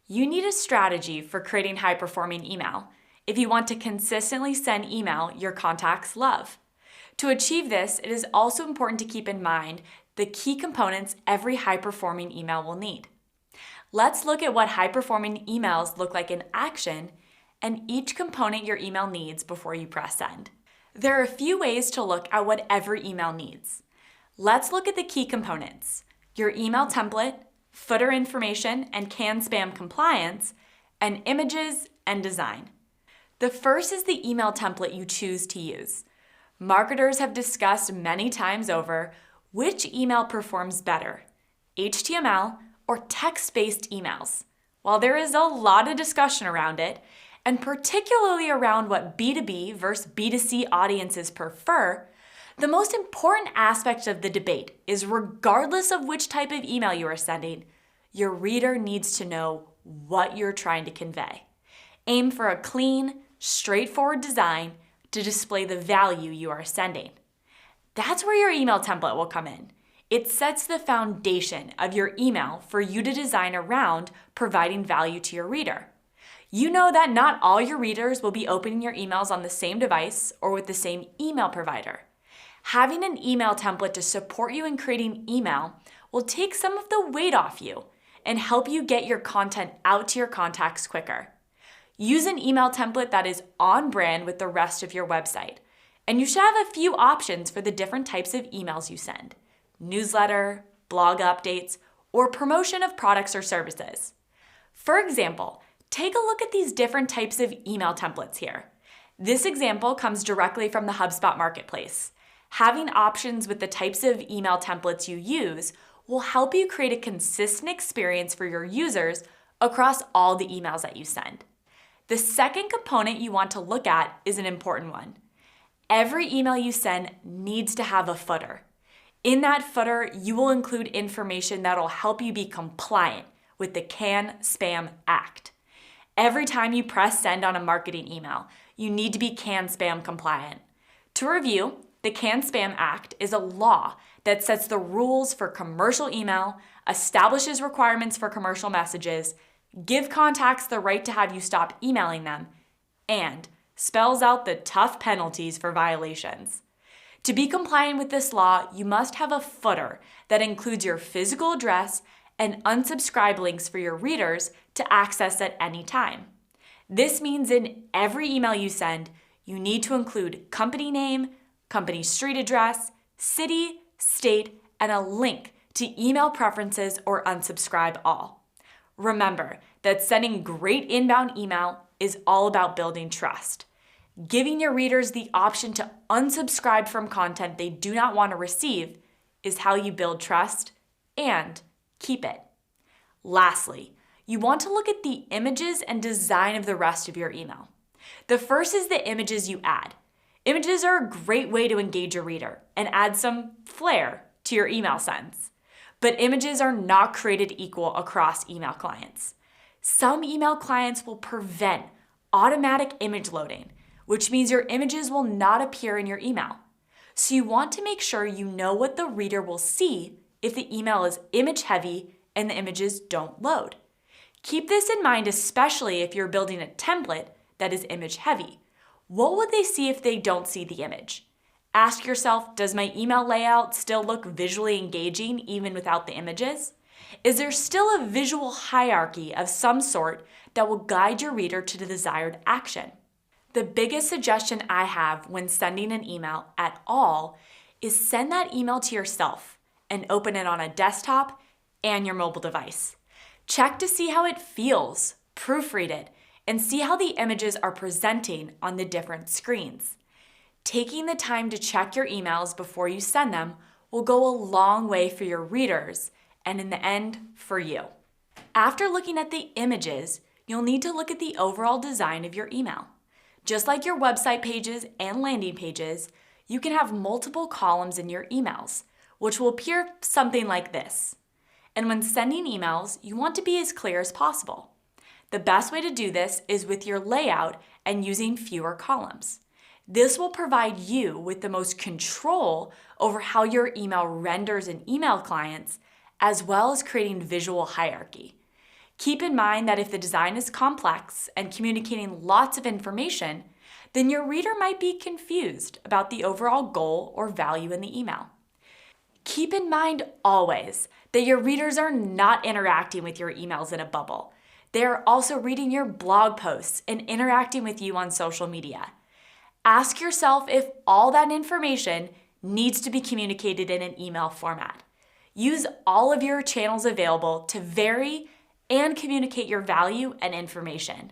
You need a strategy for creating high-performing email if you want to consistently send email your contacts love. To achieve this, it is also important to keep in mind the key components every high-performing email will need. Let's look at what high-performing emails look like in action and each component your email needs before you press send. There are a few ways to look at what every email needs. Let's look at the key components: your email template, footer information and canned spam compliance, and images and design. The first is the email template you choose to use. Marketers have discussed many times over which email performs better, HTML or text-based emails. While there is a lot of discussion around it, and particularly around what B2B versus B2C audiences prefer, the most important aspect of the debate is regardless of which type of email you are sending, your reader needs to know what you're trying to convey. Aim for a clean, straightforward design to display the value you are sending. That's where your email template will come in. It sets the foundation of your email for you to design around providing value to your reader. You know that not all your readers will be opening your emails on the same device or with the same email provider. Having an email template to support you in creating email will take some of the weight off you and help you get your content out to your contacts quicker. Use an email template that is on brand with the rest of your website, and you should have a few options for the different types of emails you send: newsletter, blog updates, or promotion of products or services. For example, take a look at these different types of email templates here. This example comes directly from the HubSpot marketplace. Having options with the types of email templates you use will help you create a consistent experience for your users across all the emails that you send. The second component you want to look at is an important one. Every email you send needs to have a footer. In that footer, you will include information that will help you be compliant with the Can Spam Act. Every time you press send on a marketing email, you need to be Can Spam compliant. To review, the Can Spam Act is a law that sets the rules for commercial email, establishes requirements for commercial messages, give contacts the right to have you stop emailing them, and spells out the tough penalties for violations. To be compliant with this law, you must have a footer that includes your physical address and unsubscribe links for your readers to access at any time. This means in every email you send, you need to include company name, company street address, city, state, and a link to email preferences or unsubscribe all. Remember that sending great inbound email is all about building trust. Giving your readers the option to unsubscribe from content they do not want to receive is how you build trust and keep it. Lastly, you want to look at the images and design of the rest of your email. The first is the images you add. Images are a great way to engage your reader and add some flair to your email sends. But images are not created equal across email clients. Some email clients will prevent automatic image loading, which means your images will not appear in your email. So you want to make sure you know what the reader will see if the email is image heavy and the images don't load. Keep this in mind, especially if you're building a template that is image heavy. What would they see if they don't see the image? Ask yourself, does my email layout still look visually engaging even without the images? Is there still a visual hierarchy of some sort that will guide your reader to the desired action? The biggest suggestion I have when sending an email at all is send that email to yourself and open it on a desktop and your mobile device. Check to see how it feels, proofread it, and see how the images are presenting on the different screens. Taking the time to check your emails before you send them will go a long way for your readers and in the end, for you. After looking at the images, you'll need to look at the overall design of your email. Just like your website pages and landing pages, you can have multiple columns in your emails, which will appear something like this. And when sending emails, you want to be as clear as possible. The best way to do this is with your layout and using fewer columns. This will provide you with the most control over how your email renders in email clients, as well as creating visual hierarchy. Keep in mind that if the design is complex and communicating lots of information, then your reader might be confused about the overall goal or value in the email. Keep in mind always that your readers are not interacting with your emails in a bubble. They are also reading your blog posts and interacting with you on social media. Ask yourself if all that information needs to be communicated in an email format. Use all of your channels available to vary and communicate your value and information.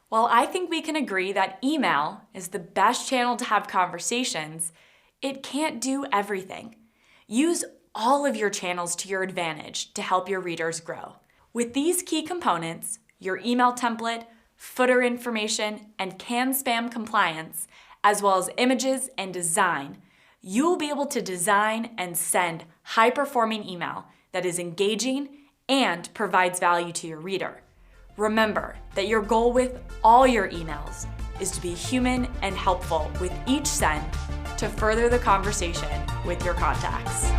While I think we can agree that email is the best channel to have conversations, it can't do everything. Use all of your channels to your advantage to help your readers grow. With these key components, your email template, footer information, and canned spam compliance, as well as images and design, you will be able to design and send high-performing email that is engaging and provides value to your reader. Remember that your goal with all your emails is to be human and helpful with each send to further the conversation with your contacts.